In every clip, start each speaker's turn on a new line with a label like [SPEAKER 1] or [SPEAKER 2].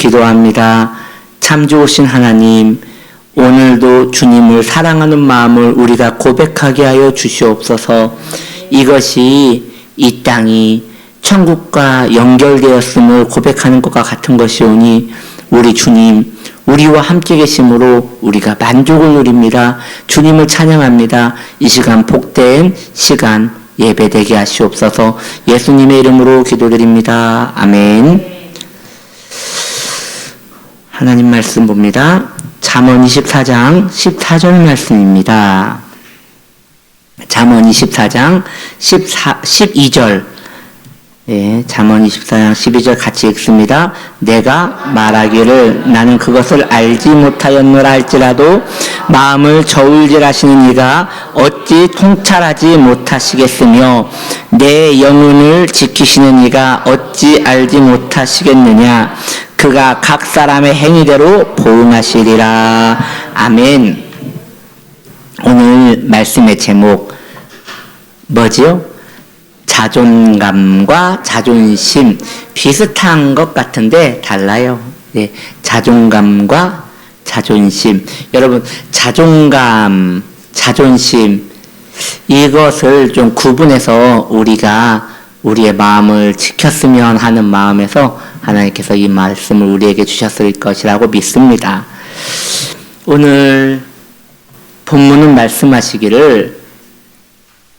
[SPEAKER 1] 기도합니다. 참 좋으신 하나님, 오늘도 주님을 사랑하는 마음을 우리가 고백하게 하여 주시옵소서. 이것이 이 땅이 천국과 연결되었음을 고백하는 것과 같은 것이오니 우리 주님, 우리와 함께 계심으로 우리가 만족을 누립니다. 주님을 찬양합니다. 이 시간 복된 시간 예배되게 하시옵소서. 예수님의 이름으로 기도드립니다. 아멘. 하나님 말씀 봅니다. 잠언 24장 14절 말씀입니다. 잠언 24장 12절. 네, 잠언 24장 12절 같이 읽습니다. 내가 말하기를 나는 그것을 알지 못하였노라 할지라도 마음을 저울질하시는 이가 어찌 통찰하지 못하시겠으며 내 영혼을 지키시는 이가 어찌 알지 못하시겠느냐. 그가 각 사람의 행위대로 보응하시리라. 아멘. 오늘 말씀의 제목 뭐지요? 자존감과 자존심 비슷한 것 같은데 달라요. 네, 자존감과 자존심. 여러분, 자존감, 자존심 이것을 좀 구분해서 우리가 우리의 마음을 지켰으면 하는 마음에서 하나님께서 이 말씀을 우리에게 주셨을 것이라고 믿습니다. 오늘 본문은 말씀하시기를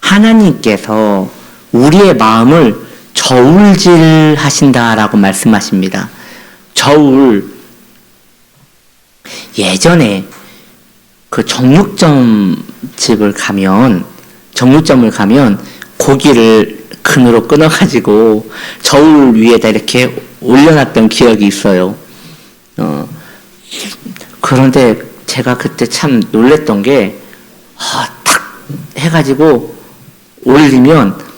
[SPEAKER 1] 하나님께서 우리의 마음을 저울질 하신다라고 말씀하십니다. 저울. 예전에 그 정육점을 가면 고기를 그늘로 끊어가지고 저울 위에다 이렇게 올려놨던 기억이 있어요. 그런데 제가 그때 참 놀랬던 게, 탁 해가지고 올리면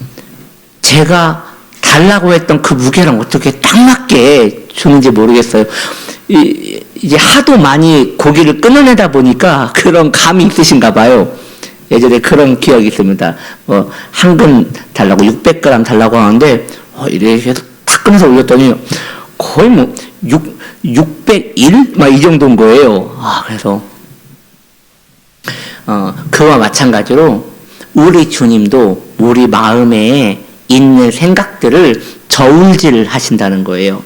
[SPEAKER 1] 제가 달라고 했던 그 무게랑 어떻게 딱 맞게 주는지 모르겠어요. 이제 하도 많이 고기를 끊어내다 보니까 그런 감이 있으신가 봐요. 예전에 그런 기억이 있습니다. 한 근 달라고 600g 달라고 하는데 이렇게 해서 탁 끊어서 올렸더니 거의 601? 막 이 정도인 거예요. 그래서 그와 마찬가지로 우리 주님도 우리 마음에 있는 생각들을 저울질 하신다는 거예요.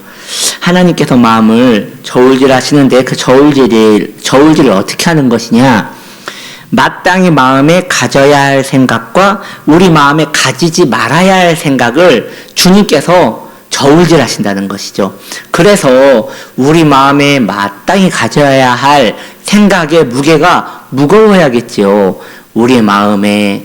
[SPEAKER 1] 하나님께서 마음을 저울질 하시는데 그 저울질을 어떻게 하는 것이냐? 마땅히 마음에 가져야 할 생각과 우리 마음에 가지지 말아야 할 생각을 주님께서 저울질 하신다는 것이죠. 그래서 우리 마음에 마땅히 가져야 할 생각의 무게가 무거워야겠지요. 우리의 마음에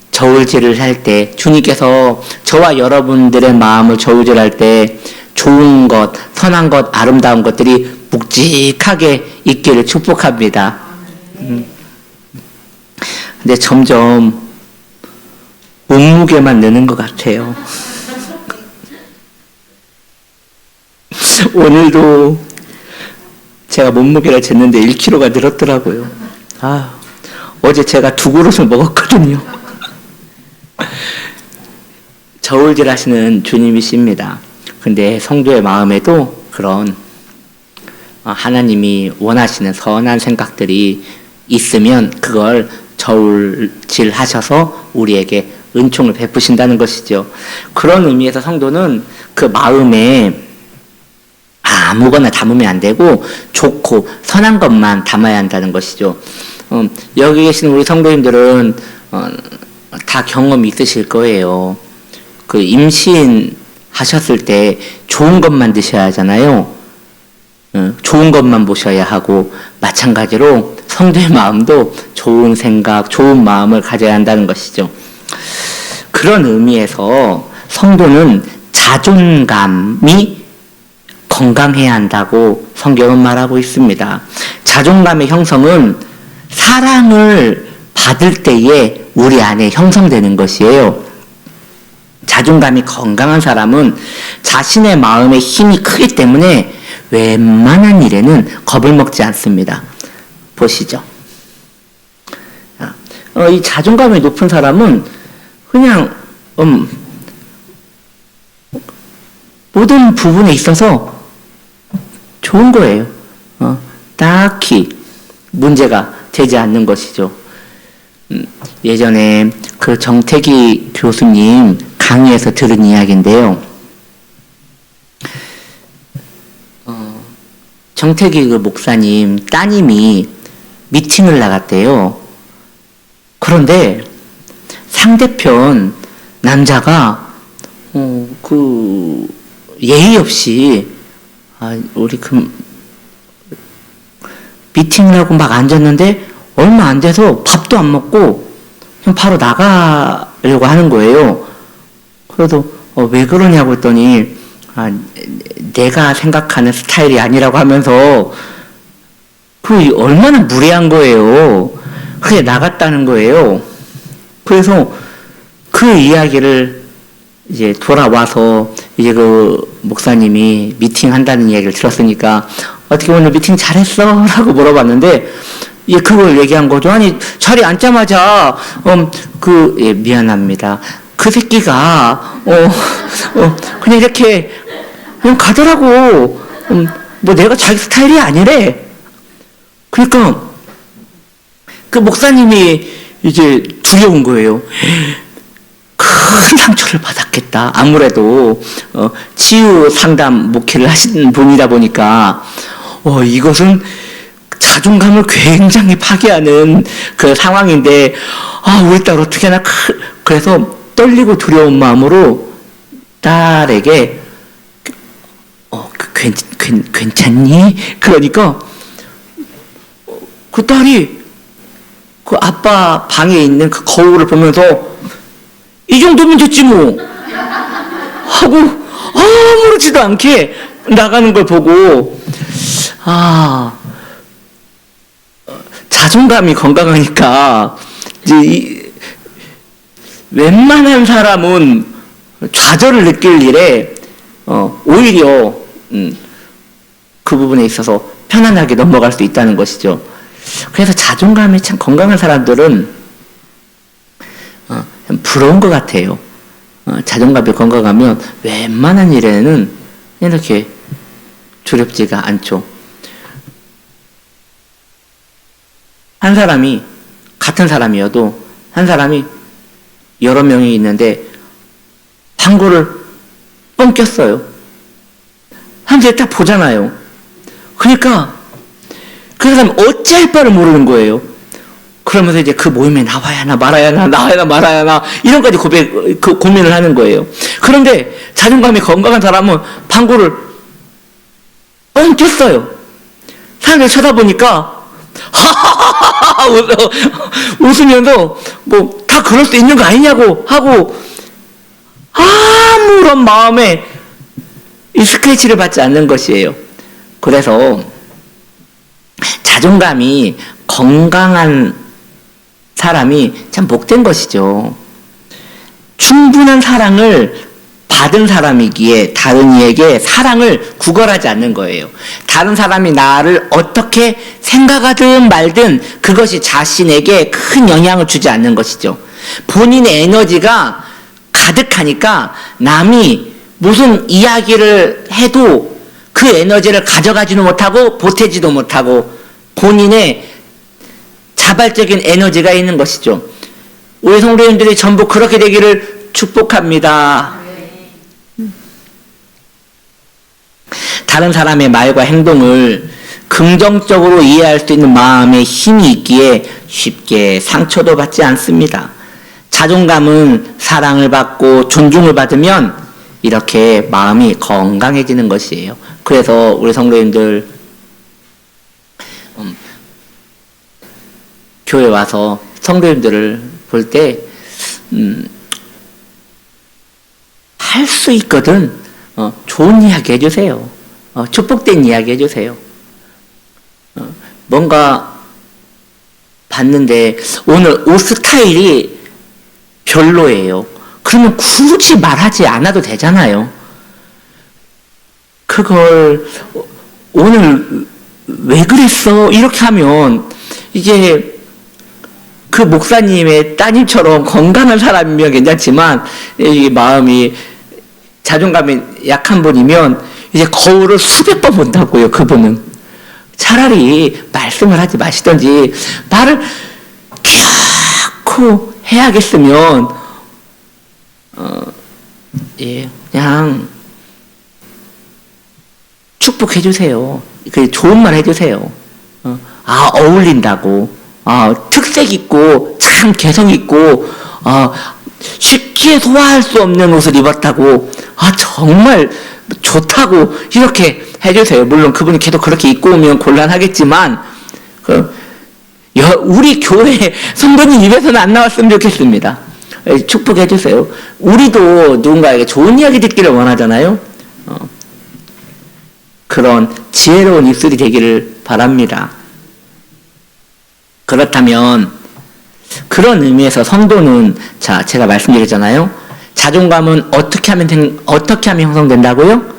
[SPEAKER 1] 저울질을 할 때 주님께서 저와 여러분들의 마음을 저울질할 때 좋은 것, 선한 것, 아름다운 것들이 묵직하게 있기를 축복합니다. 근데 점점 몸무게만 느는 것 같아요. 오늘도 제가 몸무게를 쟀는데 1kg가 늘었더라고요. 어제 제가 2그릇을 먹었거든요. 저울질 하시는 주님이십니다. 근데 성도의 마음에도 그런 하나님이 원하시는 선한 생각들이 있으면 그걸 저울질 하셔서 우리에게 은총을 베푸신다는 것이죠. 그런 의미에서 성도는 그 마음에 아무거나 담으면 안 되고 좋고 선한 것만 담아야 한다는 것이죠. 여기 계신 우리 성도님들은 다 경험이 있으실 거예요. 그 임신 하셨을 때 좋은 것만 드셔야 하잖아요. 좋은 것만 보셔야 하고 마찬가지로 성도의 마음도 좋은 생각, 좋은 마음을 가져야 한다는 것이죠. 그런 의미에서 성도는 자존감이 건강해야 한다고 성경은 말하고 있습니다. 자존감의 형성은 사랑을 받을 때에 우리 안에 형성되는 것이에요. 자존감이 건강한 사람은 자신의 마음의 힘이 크기 때문에 웬만한 일에는 겁을 먹지 않습니다. 보시죠. 이 자존감이 높은 사람은 그냥 모든 부분에 있어서 좋은 거예요. 딱히 문제가 되지 않는 것이죠. 예전에 그 정태기 교수님 강의에서 들은 이야기인데요. 정태기 그 목사님 따님이 미팅을 나갔대요. 그런데 상대편 남자가 그 예의 없이 우리 그 미팅을 하고 막 앉았는데 얼마 안 돼서 밥도 안 먹고 그냥 바로 나가려고 하는 거예요. 그래도 왜 그러냐고 했더니 내가 생각하는 스타일이 아니라고 하면서 그 얼마나 무례한 거예요. 그게 나갔다는 거예요. 그래서 그 이야기를 이제 돌아와서 이제 그 목사님이 미팅 한다는 이야기를 들었으니까 어떻게 오늘 미팅 잘했어? 라고 물어봤는데 예, 그걸 얘기한 거죠. 아니, 자리에 앉자마자, 예, 미안합니다. 그 새끼가, 그냥 이렇게, 그냥 가더라고. 뭐 내가 자기 스타일이 아니래. 그러니까, 그 목사님이 이제 두려운 거예요. 큰 상처를 받았겠다. 아무래도, 치유 상담 목회를 하시는 분이다 보니까, 이것은 자존감을 굉장히 파괴하는 그 상황인데, 우리 딸 어떻게 하나, 그래서 떨리고 두려운 마음으로 딸에게, 괜찮니? 그러니까, 그 딸이 그 아빠 방에 있는 그 거울을 보면서, 이 정도면 됐지 뭐! 하고, 아무렇지도 않게 나가는 걸 보고, 자존감이 건강하니까 이제 웬만한 사람은 좌절을 느낄 일에 오히려 그 부분에 있어서 편안하게 넘어갈 수 있다는 것이죠. 그래서 자존감이 참 건강한 사람들은 부러운 것 같아요. 자존감이 건강하면 웬만한 일에는 이렇게 두렵지가 않죠. 한 사람이 같은 사람이어도 한 사람이 여러 명이 있는데 방구를 뻥 꼈어요. 사람들이 딱 보잖아요. 그러니까 그 사람이 어찌할 바를 모르는 거예요. 그러면서 이제 그 모임에 나와야 하나 말아야 하나 나와야 하나 말아야 하나 이런 까지 고민을 하는 거예요. 그런데 자존감이 건강한 사람은 방구를 뻥 꼈어요. 사람들이 쳐다보니까 웃으면서 뭐 다 그럴 수 있는 거 아니냐고 하고 아무런 마음에 이 스크래치를 받지 않는 것이에요. 그래서 자존감이 건강한 사람이 참 복된 것이죠. 충분한 사랑을 받은 사람이기에 다른 이에게 사랑을 구걸하지 않는 거예요. 다른 사람이 나를 어떻게 생각하든 말든 그것이 자신에게 큰 영향을 주지 않는 것이죠. 본인의 에너지가 가득하니까 남이 무슨 이야기를 해도 그 에너지를 가져가지도 못하고 보태지도 못하고 본인의 자발적인 에너지가 있는 것이죠. 우리 성도님들이 전부 그렇게 되기를 축복합니다. 다른 사람의 말과 행동을 긍정적으로 이해할 수 있는 마음의 힘이 있기에 쉽게 상처도 받지 않습니다. 자존감은 사랑을 받고 존중을 받으면 이렇게 마음이 건강해지는 것이에요. 그래서 우리 성도님들 교회 와서 성도님들을 볼 때 할 수 있거든 좋은 이야기 해주세요. 축복된 이야기 해주세요. 뭔가 봤는데 오늘 옷 스타일이 별로예요. 그러면 굳이 말하지 않아도 되잖아요. 그걸 오늘 왜 그랬어? 이렇게 하면 이게 그 목사님의 따님처럼 건강한 사람이면 괜찮지만 이 마음이 자존감이 약한 분이면 이제 거울을 수백 번 본다고요, 그분은. 차라리 말씀을 하지 마시던지, 말을 켜고 해야겠으면, 그냥, 축복해주세요. 그 좋은 말 해주세요. 어울린다고. 특색 있고, 참 개성 있고, 쉽게 소화할 수 없는 옷을 입었다고, 정말 좋다고, 이렇게 해주세요. 물론 그분이 계속 그렇게 입고 오면 곤란하겠지만, 우리 교회 성도님 입에서는 안 나왔으면 좋겠습니다. 축복해주세요. 우리도 누군가에게 좋은 이야기 듣기를 원하잖아요. 그런 지혜로운 입술이 되기를 바랍니다. 그렇다면 그런 의미에서 성도는 제가 말씀드렸잖아요. 자존감은 어떻게 하면 형성된다고요?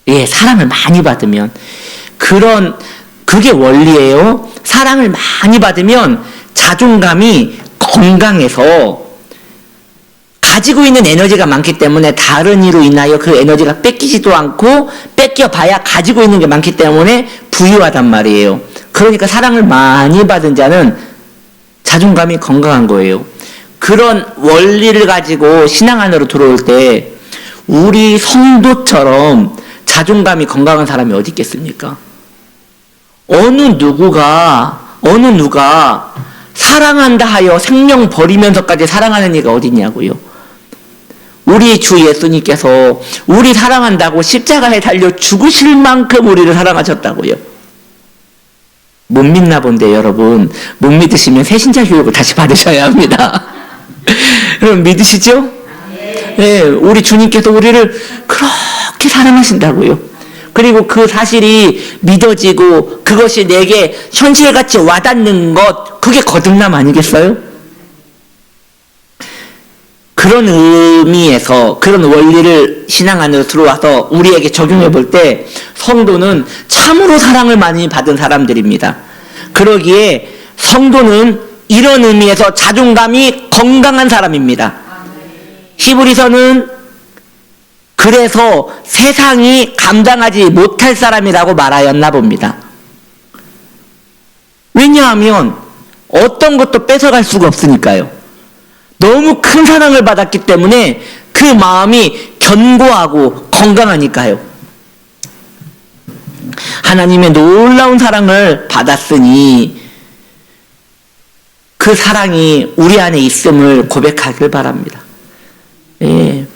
[SPEAKER 1] 예, 사랑을 많이 받으면. 그게 원리예요. 사랑을 많이 받으면 자존감이 건강해서 가지고 있는 에너지가 많기 때문에 다른 이로 인하여 그 에너지가 뺏기지도 않고 뺏겨봐야 가지고 있는 게 많기 때문에 부유하단 말이에요. 그러니까 사랑을 많이 받은 자는 자존감이 건강한 거예요. 그런 원리를 가지고 신앙 안으로 들어올 때 우리 성도처럼 자존감이 건강한 사람이 어디 있겠습니까? 어느 누가 사랑한다 하여 생명 버리면서까지 사랑하는 이가 어디 있냐고요. 우리 주 예수님께서 우리 사랑한다고 십자가에 달려 죽으실 만큼 우리를 사랑하셨다고요. 못 믿나 본데 여러분, 못 믿으시면 새신자 교육을 다시 받으셔야 합니다. 여러분 믿으시죠? 네, 우리 주님께서 우리를 그렇게 사랑하신다고요. 그리고 그 사실이 믿어지고 그것이 내게 현실같이 와닿는 것, 그게 거듭남 아니겠어요? 그런 의미에서 그런 원리를 신앙 안으로 들어와서 우리에게 적용해 볼 때 성도는 참으로 사랑을 많이 받은 사람들입니다. 그러기에 성도는 이런 의미에서 자존감이 건강한 사람입니다. 히브리서는 그래서 세상이 감당하지 못할 사람이라고 말하였나 봅니다. 왜냐하면 어떤 것도 뺏어갈 수가 없으니까요. 너무 큰 사랑을 받았기 때문에 그 마음이 견고하고 건강하니까요. 하나님의 놀라운 사랑을 받았으니 그 사랑이 우리 안에 있음을 고백하길 바랍니다. 예.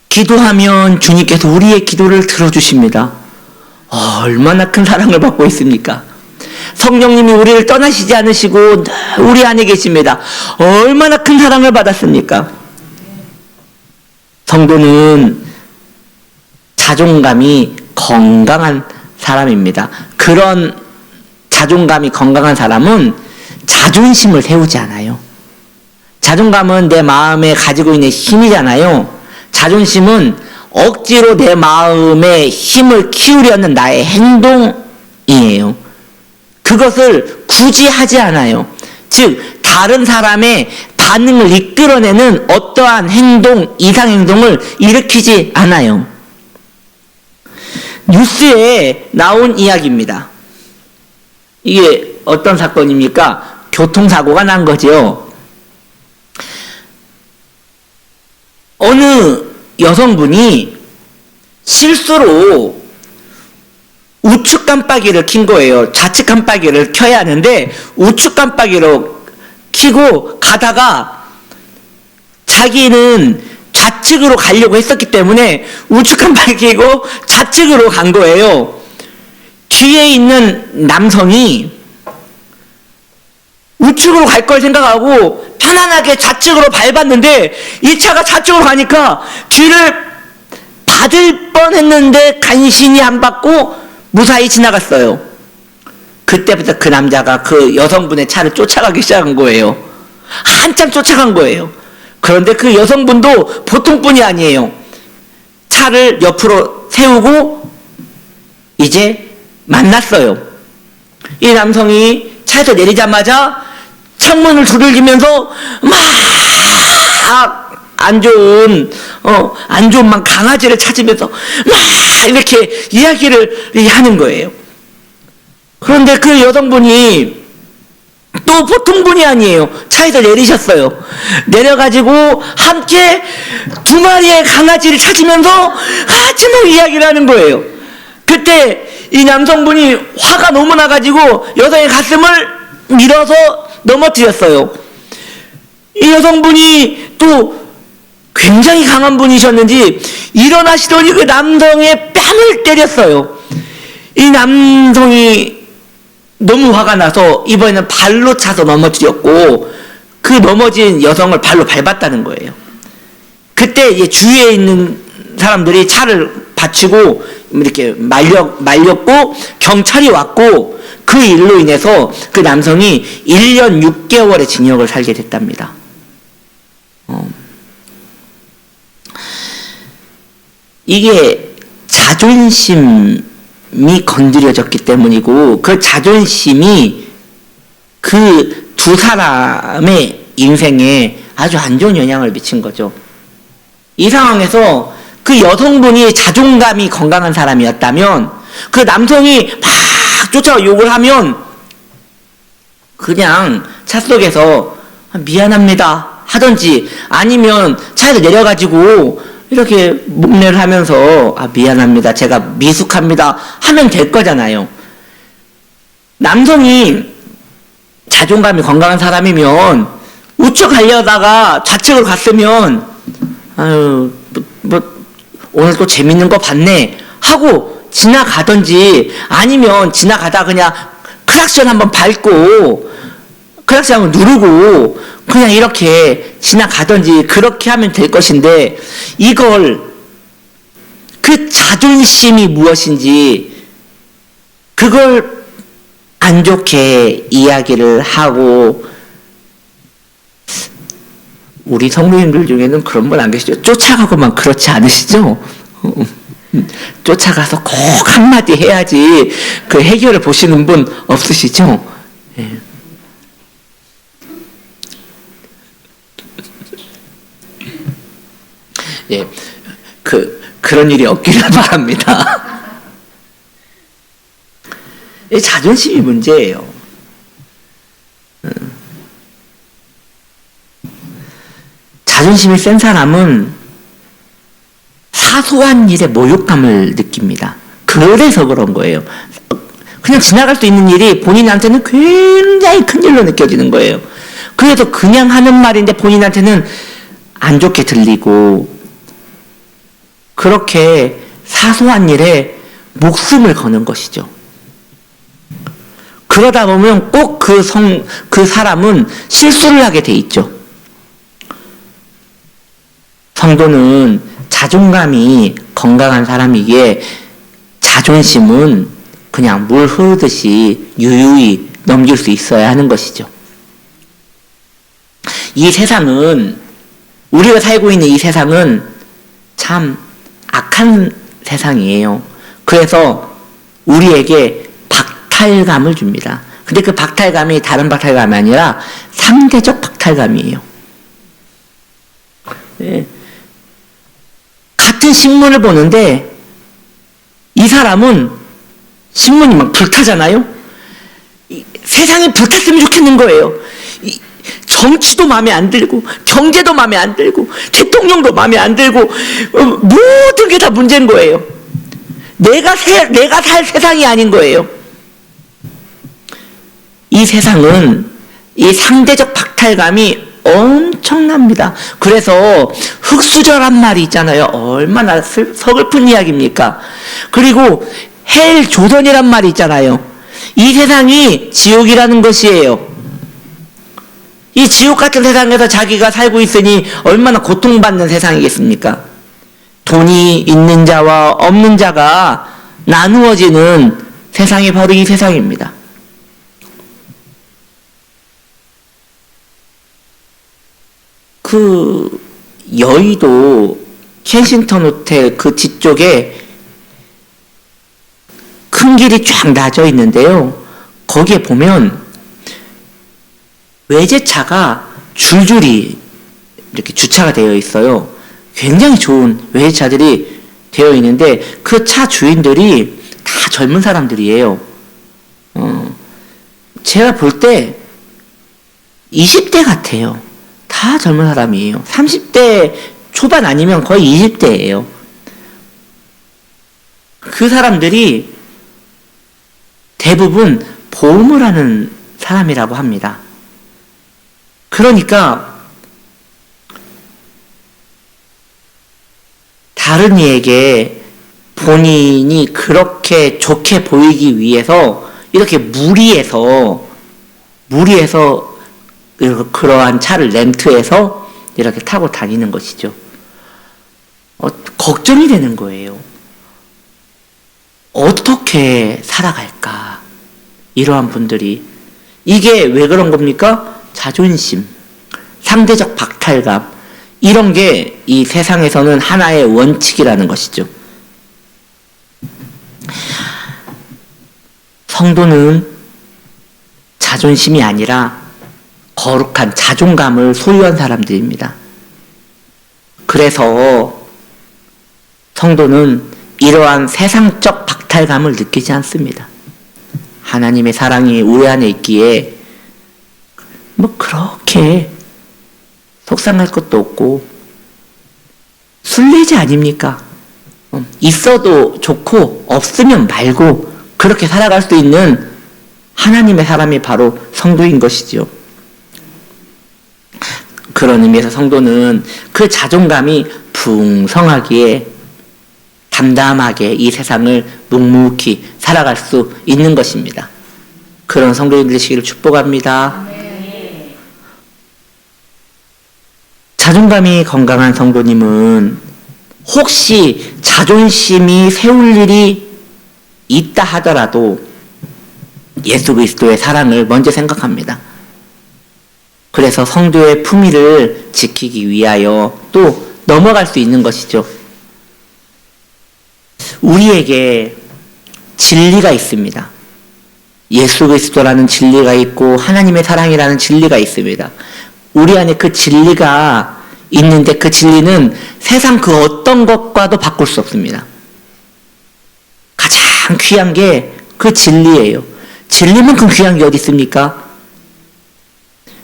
[SPEAKER 1] 기도하면 주님께서 우리의 기도를 들어주십니다. 얼마나 큰 사랑을 받고 있습니까? 성령님이 우리를 떠나시지 않으시고 우리 안에 계십니다. 얼마나 큰 사랑을 받았습니까? 성도는 자존감이 건강한 사람입니다. 그런 자존감이 건강한 사람은 자존심을 세우지 않아요. 자존감은 내 마음에 가지고 있는 힘이잖아요. 자존심은 억지로 내 마음의 힘을 키우려는 나의 행동이에요. 그것을 굳이 하지 않아요. 즉 다른 사람의 반응을 이끌어내는 어떠한 행동, 이상행동을 일으키지 않아요. 뉴스에 나온 이야기입니다. 이게 어떤 사건입니까? 교통사고가 난 거죠. 어느 여성분이 실수로 우측 깜빡이를 킨 거예요. 좌측 깜빡이를 켜야 하는데 우측 깜빡이로 켜고 가다가 자기는 좌측으로 가려고 했었기 때문에 우측 깜빡이 켜고 좌측으로 간 거예요. 뒤에 있는 남성이 우측으로 갈 걸 생각하고 편안하게 좌측으로 밟았는데 이 차가 좌측으로 가니까 뒤를 받을 뻔했는데 간신히 안 받고 무사히 지나갔어요. 그때부터 그 남자가 그 여성분의 차를 쫓아가기 시작한 거예요. 한참 쫓아간 거예요. 그런데 그 여성분도 보통 분이 아니에요. 차를 옆으로 세우고 이제 만났어요. 이 남성이 차에서 내리자마자 창문을 두들기면서 막 안 좋은 막 강아지를 찾으면서 막 이렇게 이야기를 하는 거예요. 그런데 그 여성분이 또 보통 분이 아니에요. 차에서 내리셨어요. 내려가지고 함께 2마리의 강아지를 찾으면서 같이 막 이야기를 하는 거예요. 그때 이 남성분이 화가 너무 나가지고 여성의 가슴을 밀어서 넘어뜨렸어요. 이 여성분이 또 굉장히 강한 분이셨는지 일어나시더니 그 남성의 뺨을 때렸어요. 이 남성이 너무 화가 나서 이번에는 발로 차서 넘어뜨렸고 그 넘어진 여성을 발로 밟았다는 거예요. 그때 이제 주위에 있는 사람들이 차를 받치고 이렇게 말렸고 경찰이 왔고 그 일로 인해서 그 남성이 1년 6개월의 징역을 살게 됐답니다. 이게 자존심이 건드려졌기 때문이고 그 자존심이 그 2사람의 인생에 아주 안 좋은 영향을 미친 거죠. 이 상황에서 그 여성분이 자존감이 건강한 사람이었다면 그 남성이 막 쫓아와 욕을 하면 그냥 차 속에서 미안합니다 하든지 아니면 차에서 내려가지고 이렇게 목례를 하면서 미안합니다 제가 미숙합니다 하면 될 거잖아요. 남성이 자존감이 건강한 사람이면 우측 가려다가 좌측으로 갔으면 오늘 또 재밌는 거 봤네 하고 지나가든지 아니면 지나가다 그냥 클락션 한번 밟고 클락션 한번 누르고 그냥 이렇게 지나가든지 그렇게 하면 될 것인데 이걸 그 자존심이 무엇인지 그걸 안 좋게 이야기를 하고 우리 성도님들 중에는 그런 분 안 계시죠? 쫓아가고만 그렇지 않으시죠? 쫓아가서 꼭 한마디 해야지 그 해결을 보시는 분 없으시죠? 예. 예, 그런 일이 없기를 바랍니다. 자존심이 문제예요. 자존심이 센 사람은 사소한 일에 모욕감을 느낍니다. 그래서 그런 거예요. 그냥 지나갈 수 있는 일이 본인한테는 굉장히 큰 일로 느껴지는 거예요. 그래서 그냥 하는 말인데 본인한테는 안 좋게 들리고 그렇게 사소한 일에 목숨을 거는 것이죠. 그러다 보면 꼭 그 사람은 실수를 하게 돼 있죠. 성도는 자존감이 건강한 사람이기에 자존심은 그냥 물 흐르듯이 유유히 넘길 수 있어야 하는 것이죠. 이 세상은 우리가 살고 있는 이 세상은 참 악한 세상이에요. 그래서 우리에게 박탈감을 줍니다. 근데 그 박탈감이 다른 박탈감이 아니라 상대적 박탈감이에요. 네. 같은 신문을 보는데 이 사람은 신문이 막 불타잖아요. 세상이 불탔으면 좋겠는 거예요. 정치도 마음에 안 들고 경제도 마음에 안 들고 대통령도 마음에 안 들고 모든 게 다 문제인 거예요. 내가 살 세상이 아닌 거예요. 이 세상은 이 상대적 박탈감이 엄청납니다. 그래서 흙수저란 말이 있잖아요. 얼마나 서글픈 이야기입니까? 그리고 헬 조선이란 말이 있잖아요. 이 세상이 지옥이라는 것이에요. 이 지옥 같은 세상에서 자기가 살고 있으니 얼마나 고통받는 세상이겠습니까? 돈이 있는 자와 없는 자가 나누어지는 세상이 바로 이 세상입니다. 그 여의도 켄싱턴 호텔 그 뒤쪽에 큰 길이 쫙 나져 있는데요. 거기에 보면 외제차가 줄줄이 이렇게 주차가 되어 있어요. 굉장히 좋은 외제차들이 되어 있는데 그 차 주인들이 다 젊은 사람들이에요. 제가 볼 때 20대 같아요. 다 젊은 사람이에요. 30대 초반 아니면 거의 20대예요. 그 사람들이 대부분 보험을 하는 사람이라고 합니다. 그러니까 다른 이에게 본인이 그렇게 좋게 보이기 위해서 이렇게 무리해서 그러한 차를 렌트해서 이렇게 타고 다니는 것이죠. 걱정이 되는 거예요. 어떻게 살아갈까? 이러한 분들이. 이게 왜 그런 겁니까? 자존심, 상대적 박탈감, 이런 게 이 세상에서는 하나의 원칙이라는 것이죠. 성도는 자존심이 아니라 거룩한 자존감을 소유한 사람들입니다. 그래서 성도는 이러한 세상적 박탈감을 느끼지 않습니다. 하나님의 사랑이 우리 안에 있기에 그렇게 속상할 것도 없고 순례자 아닙니까? 있어도 좋고 없으면 말고 그렇게 살아갈 수 있는 하나님의 사람이 바로 성도인 것이죠. 그런 의미에서 성도는 그 자존감이 풍성하기에 담담하게 이 세상을 묵묵히 살아갈 수 있는 것입니다. 그런 성도인 되시기를 축복합니다. 자존감이 건강한 성도님은 혹시 자존심이 세울 일이 있다 하더라도 예수 그리스도의 사랑을 먼저 생각합니다. 그래서 성도의 품위를 지키기 위하여 또 넘어갈 수 있는 것이죠. 우리에게 진리가 있습니다. 예수 그리스도라는 진리가 있고 하나님의 사랑이라는 진리가 있습니다. 우리 안에 그 진리가 있는데 그 진리는 세상 그 어떤 것과도 바꿀 수 없습니다. 가장 귀한 게 그 진리예요. 진리만큼 귀한 게 어디 있습니까?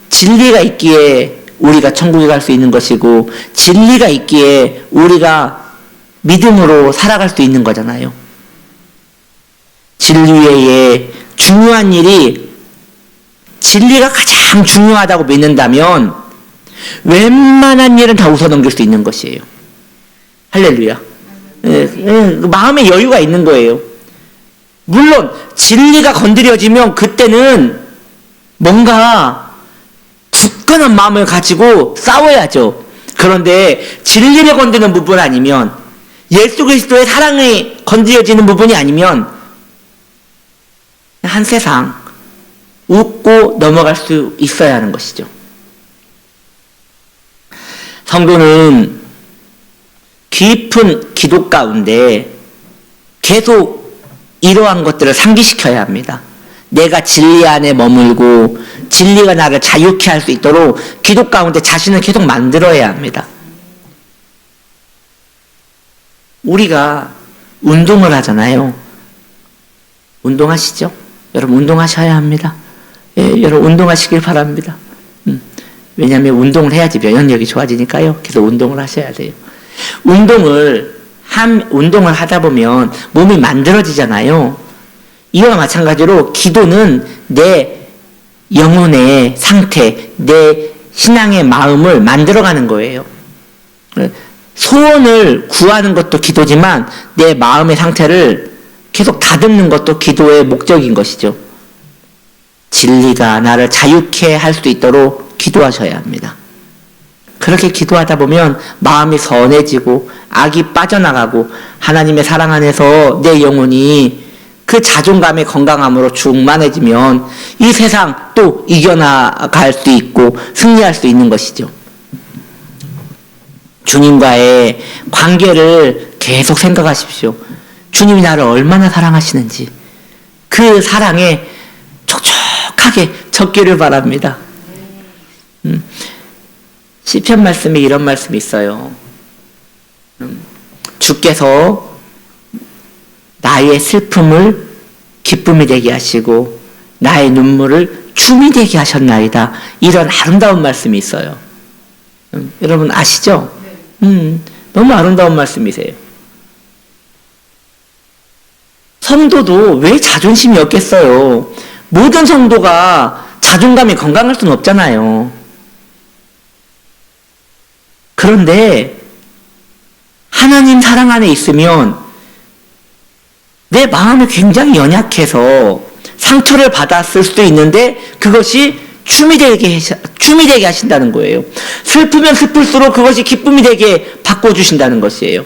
[SPEAKER 1] 진리가 있기에 우리가 천국에 갈 수 있는 것이고 진리가 있기에 우리가 믿음으로 살아갈 수 있는 거잖아요. 진리 외에 중요한 일이 진리가 가장 중요하다고 믿는다면 웬만한 일은 다 웃어넘길 수 있는 것이에요. 할렐루야. 마음의 여유가 있는 거예요. 물론 진리가 건드려지면 그때는 뭔가 굳건한 마음을 가지고 싸워야죠. 그런데 진리를 건드는 부분 아니면 예수 그리스도의 사랑이 건드려지는 부분이 아니면 한 세상 웃고 넘어갈 수 있어야 하는 것이죠. 성도는 깊은 기도 가운데 계속 이러한 것들을 상기시켜야 합니다. 내가 진리 안에 머물고 진리가 나를 자유케 할 수 있도록 기도 가운데 자신을 계속 만들어야 합니다. 우리가 운동을 하잖아요. 운동하시죠? 여러분 운동하셔야 합니다. 여러분 운동하시길 바랍니다. 왜냐하면 운동을 해야지 면역력이 좋아지니까요. 계속 운동을 하셔야 돼요. 운동을 하다 보면 몸이 만들어지잖아요. 이와 마찬가지로 기도는 내 영혼의 상태, 내 신앙의 마음을 만들어가는 거예요. 소원을 구하는 것도 기도지만 내 마음의 상태를 계속 다듬는 것도 기도의 목적인 것이죠. 진리가 나를 자유케 할 수 있도록 기도하셔야 합니다. 그렇게 기도하다 보면 마음이 선해지고 악이 빠져나가고 하나님의 사랑 안에서 내 영혼이 그 자존감의 건강함으로 충만해지면 이 세상 또 이겨나갈 수 있고 승리할 수 있는 것이죠. 주님과의 관계를 계속 생각하십시오. 주님이 나를 얼마나 사랑하시는지 그 사랑에 촉촉하게 적기를 바랍니다. 시편 말씀에 이런 말씀이 있어요. 주께서 나의 슬픔을 기쁨이 되게 하시고 나의 눈물을 춤이 되게 하셨나이다. 이런 아름다운 말씀이 있어요. 여러분 아시죠? 너무 아름다운 말씀이세요. 성도도 왜 자존심이 없겠어요? 모든 성도가 자존감이 건강할 수는 없잖아요. 그런데 하나님 사랑 안에 있으면 내 마음이 굉장히 연약해서 상처를 받았을 수도 있는데 그것이 춤이 되게 하신다는 거예요. 슬프면 슬플수록 그것이 기쁨이 되게 바꿔주신다는 것이에요.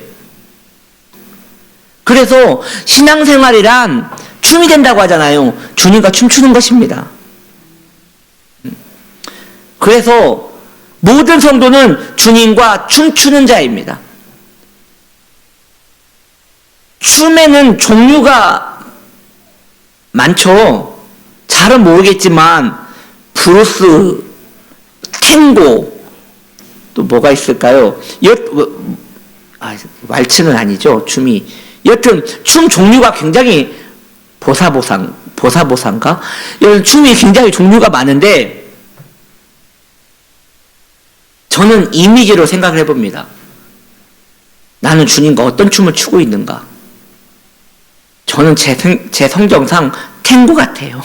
[SPEAKER 1] 그래서 신앙생활이란 춤이 된다고 하잖아요. 주님과 춤추는 것입니다. 그래서 모든 성도는 주님과 춤추는 자입니다. 춤에는 종류가 많죠. 잘은 모르겠지만 브루스, 탱고, 또 뭐가 있을까요? 왈츠는 아니죠. 춤이. 여튼 춤 종류가 굉장히 보사보사인가? 이런 춤이 굉장히 종류가 많은데 저는 이미지로 생각을 해봅니다. 나는 주님과 어떤 춤을 추고 있는가? 저는 제 성경상 탱고 같아요.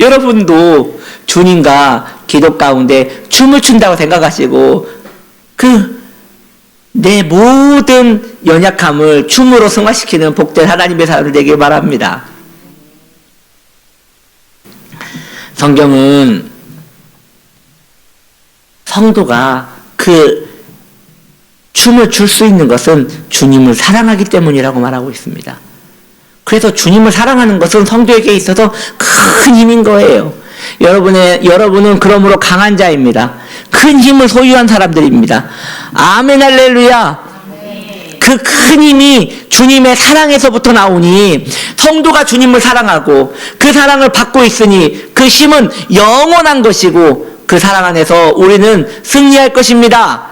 [SPEAKER 1] 여러분도 주님과 기도 가운데 춤을 춘다고 생각하시고 내 모든 연약함을 춤으로 승화시키는 복된 하나님의 사람들 되길 바랍니다. 성경은 성도가 그 춤을 출 수 있는 것은 주님을 사랑하기 때문이라고 말하고 있습니다. 그래서 주님을 사랑하는 것은 성도에게 있어서 큰 힘인 거예요. 여러분은 그러므로 강한 자입니다. 큰 힘을 소유한 사람들입니다. 아멘 할렐루야. 그 큰 힘이 주님의 사랑에서부터 나오니 성도가 주님을 사랑하고 그 사랑을 받고 있으니 그 힘은 영원한 것이고 그 사랑 안에서 우리는 승리할 것입니다.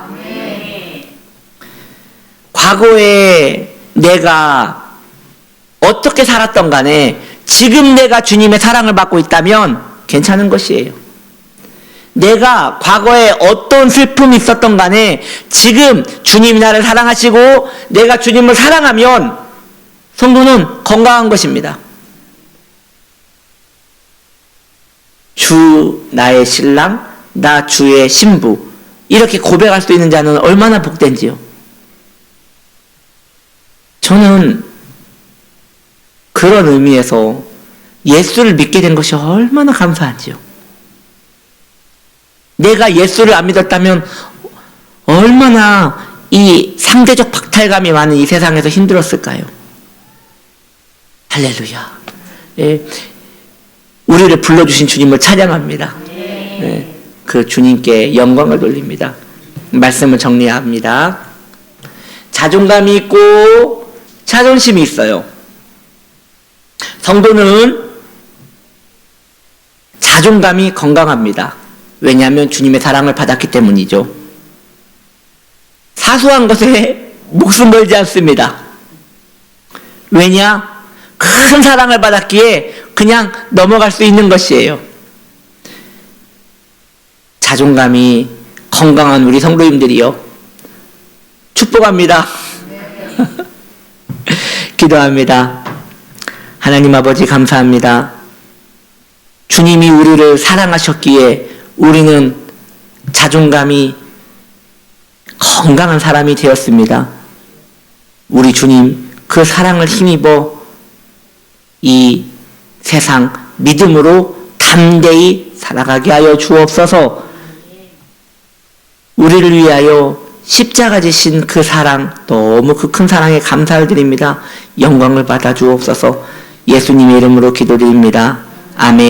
[SPEAKER 1] 과거에 내가 어떻게 살았던 간에 지금 내가 주님의 사랑을 받고 있다면 괜찮은 것이에요. 내가 과거에 어떤 슬픔이 있었던 간에 지금 주님이 나를 사랑하시고 내가 주님을 사랑하면 성도는 건강한 것입니다. 주 나의 신랑, 나 주의 신부, 이렇게 고백할 수 있는 자는 얼마나 복된지요. 저는 그런 의미에서 예수를 믿게 된 것이 얼마나 감사한지요. 내가 예수를 안 믿었다면 얼마나 이 상대적 박탈감이 많은 이 세상에서 힘들었을까요? 할렐루야. 예, 우리를 불러주신 주님을 찬양합니다. 예, 그 주님께 영광을 돌립니다. 말씀을 정리합니다. 자존감이 있고 자존심이 있어요. 성도는 자존감이 건강합니다. 왜냐하면 주님의 사랑을 받았기 때문이죠. 사소한 것에 목숨 걸지 않습니다. 왜냐? 큰 사랑을 받았기에 그냥 넘어갈 수 있는 것이에요. 자존감이 건강한 우리 성도님들이요. 축복합니다. 기도합니다. 하나님 아버지 감사합니다. 주님이 우리를 사랑하셨기에 우리는 자존감이 건강한 사람이 되었습니다. 우리 주님 그 사랑을 힘입어 이 세상 믿음으로 담대히 살아가게 하여 주옵소서. 우리를 위하여 십자가 지신 그 사랑, 너무 그 큰 사랑에 감사를 드립니다. 영광을 받아 주옵소서. 예수님의 이름으로 기도드립니다. 아멘.